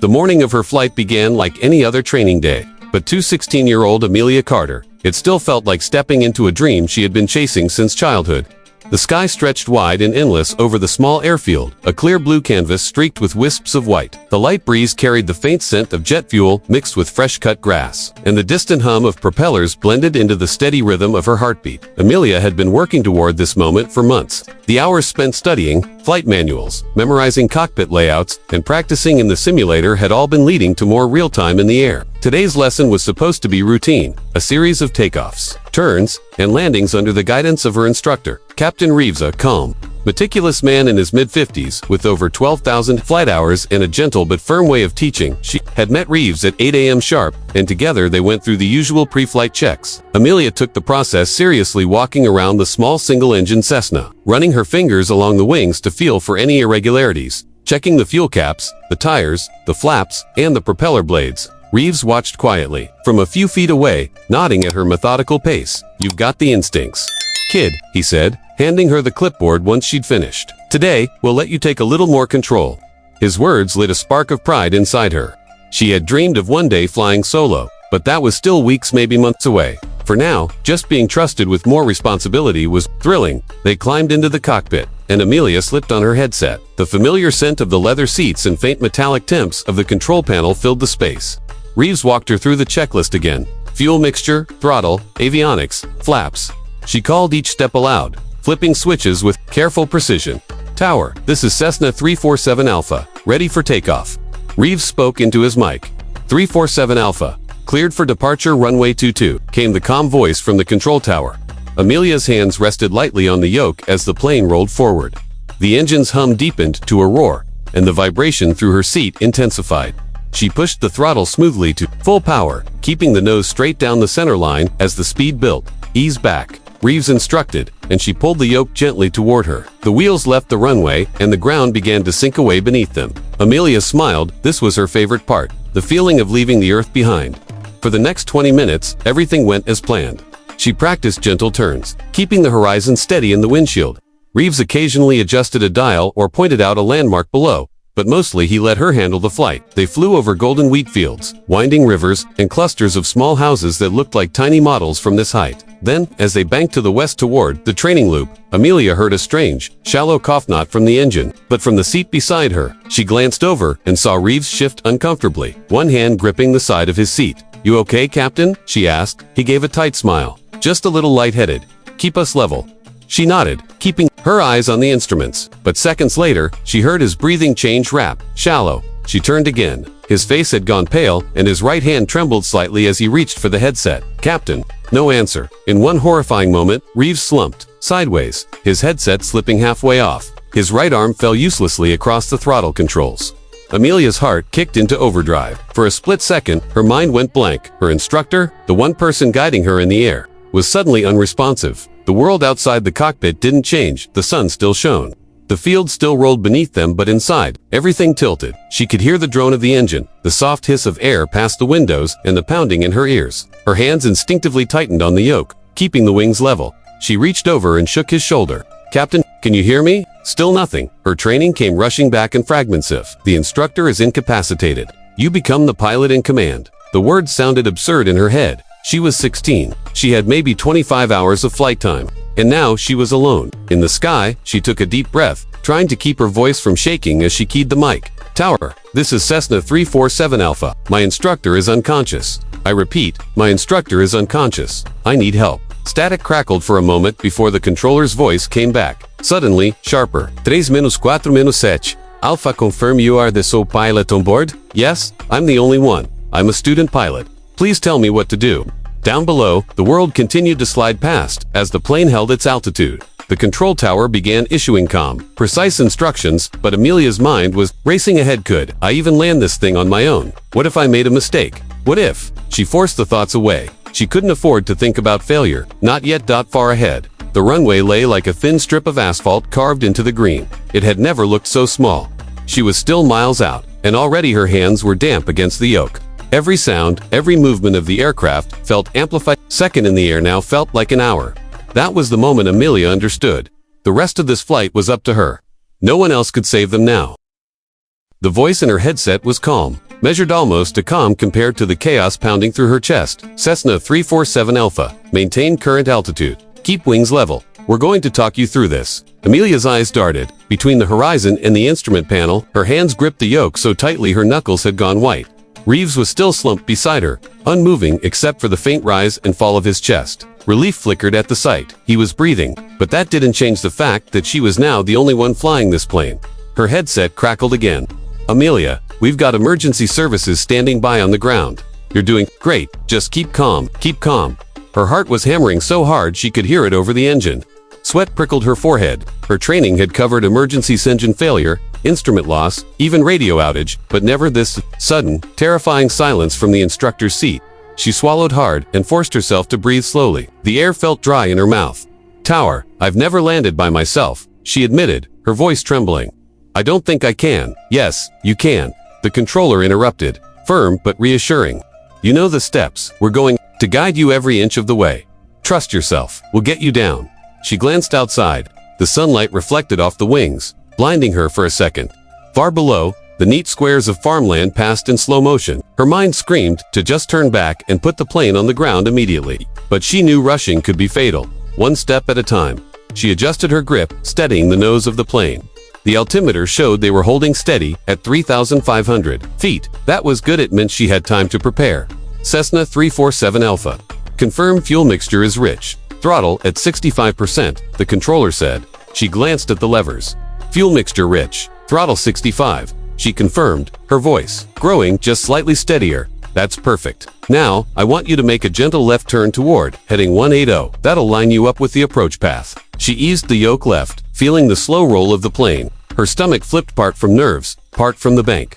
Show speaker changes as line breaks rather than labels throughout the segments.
The morning of her flight began like any other training day, but to 16-year-old Amelia Carter, it still felt like stepping into a dream she had been chasing since childhood. The sky stretched wide and endless over the small airfield, a clear blue canvas streaked with wisps of white. The light breeze carried the faint scent of jet fuel mixed with fresh-cut grass, and the distant hum of propellers blended into the steady rhythm of her heartbeat. Amelia had been working toward this moment for months. The hours spent studying flight manuals, memorizing cockpit layouts, and practicing in the simulator had all been leading to more real time in the air. Today's lesson was supposed to be routine, a series of takeoffs, turns, and landings under the guidance of her instructor, Captain Reeves, a calm, meticulous man in his mid-50s with over 12,000 flight hours and a gentle but firm way of teaching. She had met Reeves at 8 a.m. sharp, and together they went through the usual pre-flight checks. Amelia took the process seriously, walking around the small single-engine Cessna, running her fingers along the wings to feel for any irregularities, checking the fuel caps, the tires, the flaps, and the propeller blades. Reeves watched quietly, from a few feet away, nodding at her methodical pace. "You've got the instincts, kid," he said, handing her the clipboard once she'd finished. "Today, we'll let you take a little more control." His words lit a spark of pride inside her. She had dreamed of one day flying solo, but that was still weeks, maybe months away. For now, just being trusted with more responsibility was thrilling. They climbed into the cockpit, and Amelia slipped on her headset. The familiar scent of the leather seats and faint metallic temps of the control panel filled the space. Reeves walked her through the checklist again. Fuel mixture, throttle, avionics, flaps. She called each step aloud, flipping switches with careful precision. "Tower, this is Cessna 347 Alpha, ready for takeoff." Reeves spoke into his mic. "347 Alpha, cleared for departure runway 22, came the calm voice from the control tower. Amelia's hands rested lightly on the yoke as the plane rolled forward. The engine's hum deepened to a roar, and the vibration through her seat intensified. She pushed the throttle smoothly to full power, keeping the nose straight down the center line as the speed built. "Ease back," Reeves instructed, and she pulled the yoke gently toward her. The wheels left the runway, and the ground began to sink away beneath them. Amelia smiled. This was her favorite part, the feeling of leaving the earth behind. For the next 20 minutes, everything went as planned. She practiced gentle turns, keeping the horizon steady in the windshield. Reeves occasionally adjusted a dial or pointed out a landmark below, but mostly he let her handle the flight. They flew over golden wheat fields, winding rivers, and clusters of small houses that looked like tiny models from this height. Then, as they banked to the west toward the training loop, Amelia heard a strange, shallow cough, not from the engine, but from the seat beside her. She glanced over and saw Reeves shift uncomfortably, one hand gripping the side of his seat. "You okay, Captain?" she asked. He gave a tight smile. "Just a little lightheaded. Keep us level." She nodded, keeping her eyes on the instruments. But seconds later, she heard his breathing change rapid, shallow. She turned again. His face had gone pale, and his right hand trembled slightly as he reached for the headset. "Captain." No answer. In one horrifying moment, Reeves slumped sideways, his headset slipping halfway off. His right arm fell uselessly across the throttle controls. Amelia's heart kicked into overdrive. For a split second, her mind went blank. Her instructor, the one person guiding her in the air, was suddenly unresponsive. The world outside the cockpit didn't change. The sun still shone. The field still rolled beneath them, but inside, everything tilted. She could hear the drone of the engine, the soft hiss of air past the windows, and the pounding in her ears. Her hands instinctively tightened on the yoke, keeping the wings level. She reached over and shook his shoulder. "Captain, can you hear me?" Still nothing. Her training came rushing back in fragments. "If the instructor is incapacitated, you become the pilot in command." The words sounded absurd in her head. She was 16. She had maybe 25 hours of flight time. And now she was alone. In the sky, she took a deep breath, trying to keep her voice from shaking as she keyed the mic. "Tower, this is Cessna 347 Alpha. My instructor is unconscious. I repeat, my instructor is unconscious. I need help." Static crackled for a moment before the controller's voice came back, suddenly sharper. 3-4-7. Alpha, confirm you are the sole pilot on board? "Yes, I'm the only one. I'm a student pilot. Please tell me what to do." Down below, the world continued to slide past as the plane held its altitude. The control tower began issuing calm, precise instructions, but Amelia's mind was racing ahead. Could I even land this thing on my own? What if I made a mistake? What if? She forced the thoughts away. She couldn't afford to think about failure, not yet. Far ahead, the runway lay like a thin strip of asphalt carved into the green. It had never looked so small. She was still miles out, and already her hands were damp against the yoke. Every sound, every movement of the aircraft felt amplified. Second in the air now felt like an hour. That was the moment Amelia understood. The rest of this flight was up to her. No one else could save them now. The voice in her headset was calm. measured almost a calm compared to the chaos pounding through her chest. Cessna 347 Alpha. Maintain current altitude. Keep wings level. We're going to talk you through this. Amelia's eyes darted. Between the horizon and the instrument panel, her hands gripped the yoke so tightly her knuckles had gone white. Reeves was still slumped beside her, unmoving except for the faint rise and fall of his chest. Relief flickered at the sight. He was breathing, but that didn't change the fact that she was now the only one flying this plane. Her headset crackled again. Amelia, we've got emergency services standing by on the ground. You're doing great. Just keep calm. Keep calm. Her heart was hammering so hard she could hear it over the engine. Sweat prickled her forehead. Her training had covered emergency engine failure, instrument loss, even radio outage, but never this sudden, terrifying silence from the instructor's seat. She swallowed hard and forced herself to breathe slowly. The air felt dry in her mouth. Tower, I've never landed by myself, she admitted, her voice trembling. I don't think I can. Yes, you can. The controller interrupted, firm but reassuring. You know the steps. We're going to guide you every inch of the way. Trust yourself. We'll get you down. She glanced outside. The sunlight reflected off the wings, blinding her for a second. Far below, the neat squares of farmland passed in slow motion. Her mind screamed to just turn back and put the plane on the ground immediately. But she knew rushing could be fatal. One step at a time. She adjusted her grip, steadying the nose of the plane. The altimeter showed they were holding steady at 3,500 feet. That was good. It meant she had time to prepare. Cessna 347 Alpha. Confirm fuel mixture is rich. Throttle at 65%, the controller said. She glanced at the levers. Fuel mixture rich. Throttle 65. She confirmed, her voice growing just slightly steadier. That's perfect. Now, I want you to make a gentle left turn toward heading 180. That'll line you up with the approach path. She eased the yoke left, feeling the slow roll of the plane. Her stomach flipped, part from nerves, part from the bank.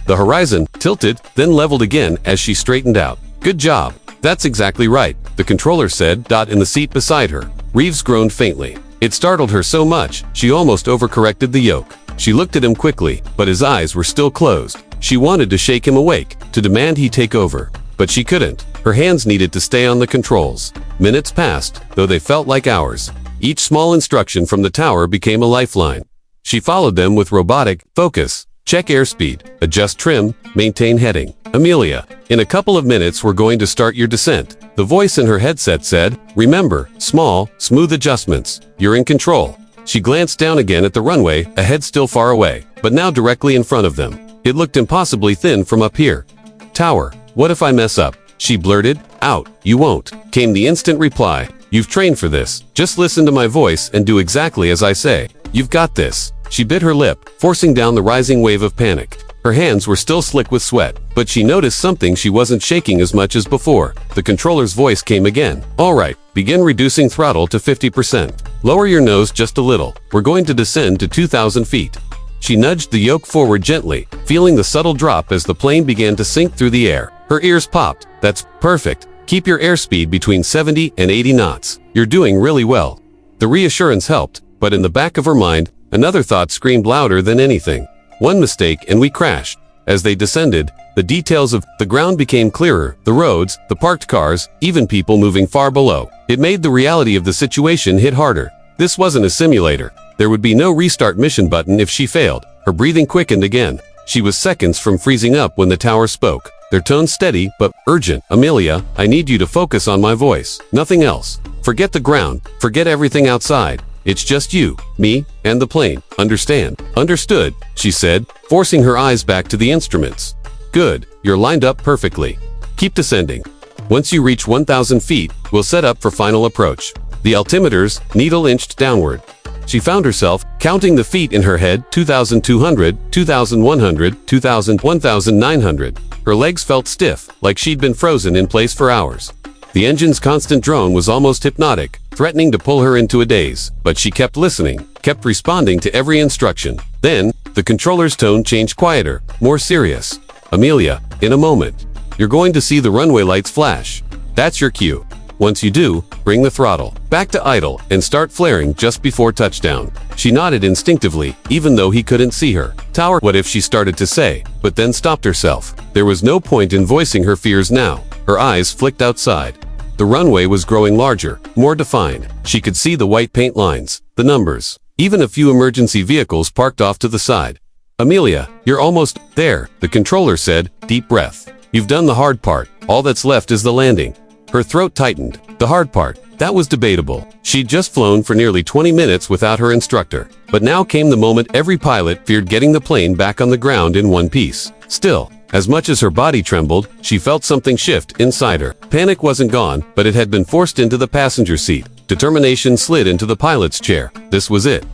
The horizon tilted, then leveled again as she straightened out. Good job. That's exactly right, the controller said, in the seat beside her. Reeves groaned faintly. It startled her so much, she almost overcorrected the yoke. She looked at him quickly, but his eyes were still closed. She wanted to shake him awake, to demand he take over. But she couldn't. Her hands needed to stay on the controls. Minutes passed, though they felt like hours. Each small instruction from the tower became a lifeline. She followed them with robotic focus. Check airspeed, adjust trim, maintain heading. Amelia, in a couple of minutes we're going to start your descent. The voice in her headset said, remember, small, smooth adjustments. You're in control. She glanced down again at the runway, ahead still far away, but now directly in front of them. It looked impossibly thin from up here. Tower, what if I mess up? She blurted out. You won't, came the instant reply. You've trained for this. Just listen to my voice and do exactly as I say. You've got this. She bit her lip, forcing down the rising wave of panic. Her hands were still slick with sweat, but she noticed something. She wasn't shaking as much as before. The controller's voice came again. All right, begin reducing throttle to 50%. Lower your nose just a little. We're going to descend to 2,000 feet. She nudged the yoke forward gently, feeling the subtle drop as the plane began to sink through the air. Her ears popped. That's perfect. Keep your airspeed between 70 and 80 knots. You're doing really well. The reassurance helped, but in the back of her mind, another thought screamed louder than anything. One mistake and we crashed. As they descended, the details of the ground became clearer, the roads, the parked cars, even people moving far below. It made the reality of the situation hit harder. This wasn't a simulator. There would be no restart mission button if she failed. Her breathing quickened again. She was seconds from freezing up when the tower spoke. Their tone steady but urgent. Amelia, I need you to focus on my voice. Nothing else. Forget the ground. Forget everything outside. It's just you, me, and the plane. Understand? Understood, she said, forcing her eyes back to the instruments. Good, you're lined up perfectly. Keep descending. Once you reach 1,000 feet, we'll set up for final approach. The altimeter's needle inched downward. She found herself counting the feet in her head, 2,200, 2,100, 2,000, 1,900. Her legs felt stiff, like she'd been frozen in place for hours. The engine's constant drone was almost hypnotic, threatening to pull her into a daze. But she kept listening, kept responding to every instruction. Then, the controller's tone changed quieter, more serious. Amelia, in a moment, you're going to see the runway lights flash. That's your cue. Once you do, bring the throttle back to idle and start flaring just before touchdown. She nodded instinctively, even though he couldn't see her. Tower, what if she started to say, but then stopped herself. There was no point in voicing her fears now. Her eyes flicked outside. The runway was growing larger, more defined. She could see the white paint lines, the numbers, even a few emergency vehicles parked off to the side. Amelia, you're almost there, the controller said, deep breath. You've done the hard part. All that's left is the landing. Her throat tightened. The hard part. That was debatable. She'd just flown for nearly 20 minutes without her instructor. But now came the moment every pilot feared, getting the plane back on the ground in one piece. Still, as much as her body trembled, she felt something shift inside her. Panic wasn't gone, but it had been forced into the passenger seat. Determination slid into the pilot's chair. This was it.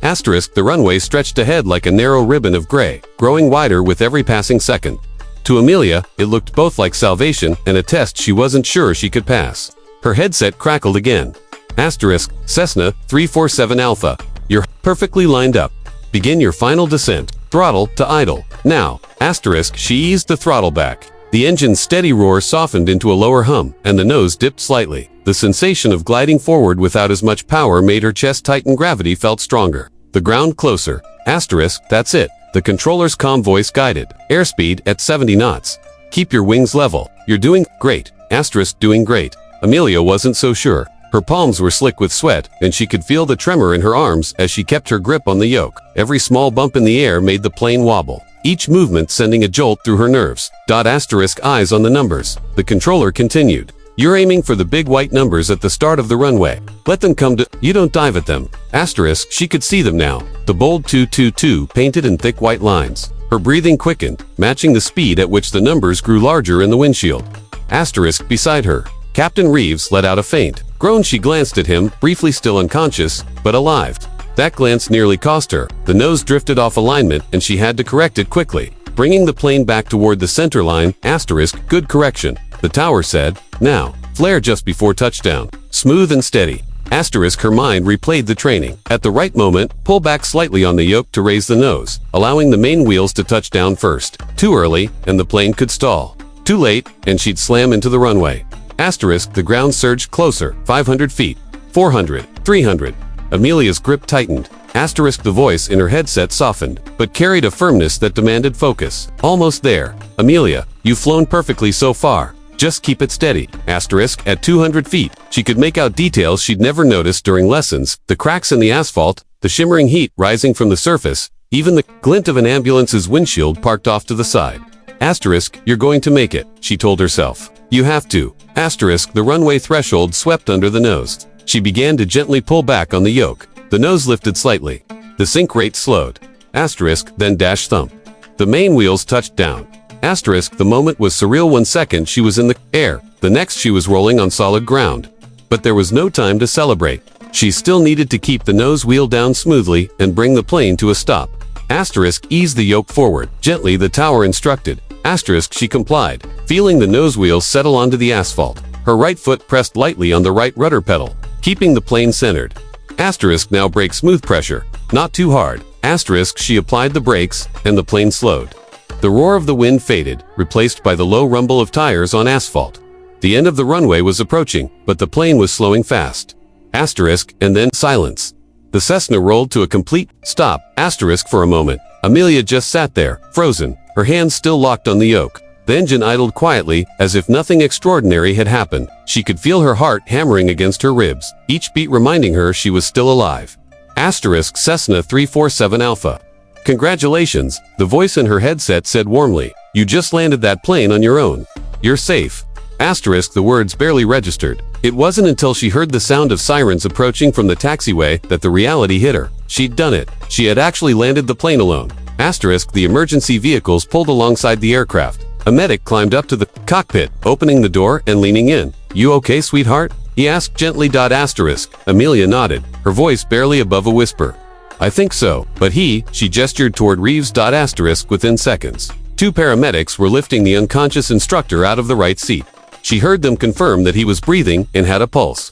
Asterisk, the runway stretched ahead like a narrow ribbon of gray, growing wider with every passing second. To Amelia, it looked both like salvation and a test she wasn't sure she could pass. Her headset crackled again. Asterisk, Cessna 347 Alpha. You're perfectly lined up. Begin your final descent. Throttle to idle. Now. Asterisk, she eased the throttle back. The engine's steady roar softened into a lower hum, and the nose dipped slightly. The sensation of gliding forward without as much power made her chest tighten. Gravity felt stronger. The ground closer. Asterisk, that's it. The controller's calm voice guided. Airspeed at 70 knots. Keep your wings level. You're doing great. Asterisk, doing great. Amelia wasn't so sure. Her palms were slick with sweat, and she could feel the tremor in her arms as she kept her grip on the yoke. Every small bump in the air made the plane wobble, each movement sending a jolt through her nerves. Asterisk, eyes on the numbers. The controller continued. You're aiming for the big white numbers at the start of the runway. Let them come to you. Don't dive at them. Asterisk, she could see them now. The bold 222 painted in thick white lines. Her breathing quickened, matching the speed at which the numbers grew larger in the windshield. Asterisk, beside her. Captain Reeves let out a faint groan. She glanced at him, briefly still unconscious, but alive. That glance nearly cost her. The nose drifted off alignment, and she had to correct it quickly, bringing the plane back toward the center line. Asterisk, good correction. The tower said. Now, flare just before touchdown. Smooth and steady. Asterisk, her mind replayed the training. At the right moment, pull back slightly on the yoke to raise the nose, allowing the main wheels to touch down first. Too early, and the plane could stall. Too late, and she'd slam into the runway. Asterisk, the ground surged closer. 500 feet. 400. 300. Amelia's grip tightened. Asterisk, the voice in her headset softened, but carried a firmness that demanded focus. Almost there. Amelia, you've flown perfectly so far. Just keep it steady. Asterisk, at 200 feet, she could make out details she'd never noticed during lessons, the cracks in the asphalt, the shimmering heat rising from the surface, even the glint of an ambulance's windshield parked off to the side. Asterisk, you're going to make it, she told herself. You have to. Asterisk, the runway threshold swept under the nose. She began to gently pull back on the yoke. The nose lifted slightly. The sink rate slowed. Asterisk, then dash thump. The main wheels touched down. Asterisk, the moment was surreal. 1 second she was in the air. The next she was rolling on solid ground. But there was no time to celebrate. She still needed to keep the nose wheel down smoothly and bring the plane to a stop. Asterisk, ease the yoke forward. Gently, the tower instructed. Asterisk, she complied, feeling the nose wheels settle onto the asphalt. Her right foot pressed lightly on the right rudder pedal, keeping the plane centered. Asterisk, now brake smooth pressure. Not too hard. Asterisk, she applied the brakes, and the plane slowed. The roar of the wind faded, replaced by the low rumble of tires on asphalt. The end of the runway was approaching, but the plane was slowing fast. Asterisk, and then silence. The Cessna rolled to a complete stop. Asterisk, for a moment. Amelia just sat there, frozen, her hands still locked on the yoke. The engine idled quietly, as if nothing extraordinary had happened. She could feel her heart hammering against her ribs, each beat reminding her she was still alive. Asterisk, Cessna 347 Alpha. Congratulations, the voice in her headset said warmly. You just landed that plane on your own. You're safe. Asterisk, the words barely registered. It wasn't until she heard the sound of sirens approaching from the taxiway that the reality hit her. She'd done it. She had actually landed the plane alone. Asterisk, the emergency vehicles pulled alongside the aircraft. A medic climbed up to the cockpit, opening the door and leaning in. You okay, sweetheart? He asked gently. Asterisk. Amelia nodded, her voice barely above a whisper. I think so, but she gestured toward Reeves. Asterisk, within seconds. 2 paramedics were lifting the unconscious instructor out of the right seat. She heard them confirm that he was breathing and had a pulse.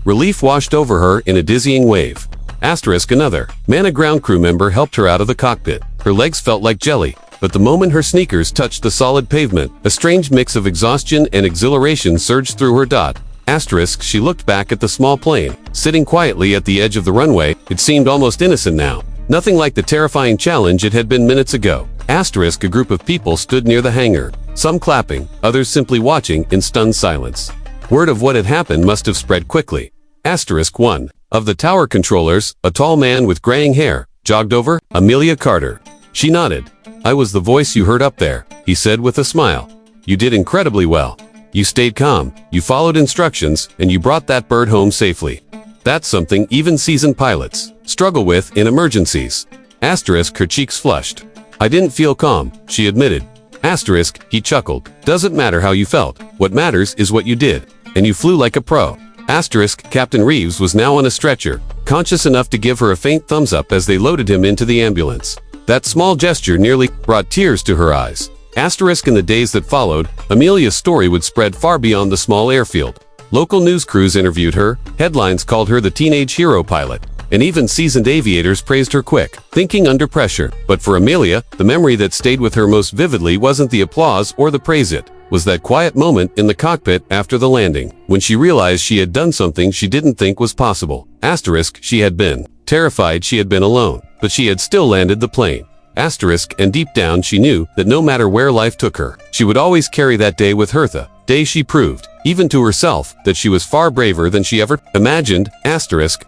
Relief washed over her in a dizzying wave. Asterisk, another ground crew member helped her out of the cockpit. Her legs felt like jelly, but the moment her sneakers touched the solid pavement, a strange mix of exhaustion and exhilaration surged through her. Asterisk, she looked back at the small plane, sitting quietly at the edge of the runway. It seemed almost innocent now. Nothing like the terrifying challenge it had been minutes ago. Asterisk, a group of people stood near the hangar, some clapping, others simply watching in stunned silence. Word of what had happened must have spread quickly. Asterisk, one of the tower controllers, a tall man with graying hair, jogged over? Amelia Carter. She nodded. I was the voice you heard up there, he said with a smile. You did incredibly well. You stayed calm, you followed instructions, and you brought that bird home safely. That's something even seasoned pilots struggle with in emergencies. Asterisk, her cheeks flushed. I didn't feel calm, she admitted. Asterisk, he chuckled. Doesn't matter how you felt. What matters is what you did. And you flew like a pro. Asterisk, Captain Reeves was now on a stretcher, conscious enough to give her a faint thumbs up as they loaded him into the ambulance. That small gesture nearly brought tears to her eyes. Asterisk, in the days that followed, Amelia's story would spread far beyond the small airfield. Local news crews interviewed her, headlines called her the teenage hero pilot, and even seasoned aviators praised her quick thinking under pressure. But for Amelia, the memory that stayed with her most vividly wasn't the applause or the praise, it was that quiet moment in the cockpit after the landing, when she realized she had done something she didn't think was possible. Asterisk, she had been terrified, she had been alone, but she had still landed the plane. Asterisk, and deep down she knew that no matter where life took her, she would always carry that day with her. The day she proved, even to herself, that she was far braver than she ever imagined. Asterisk,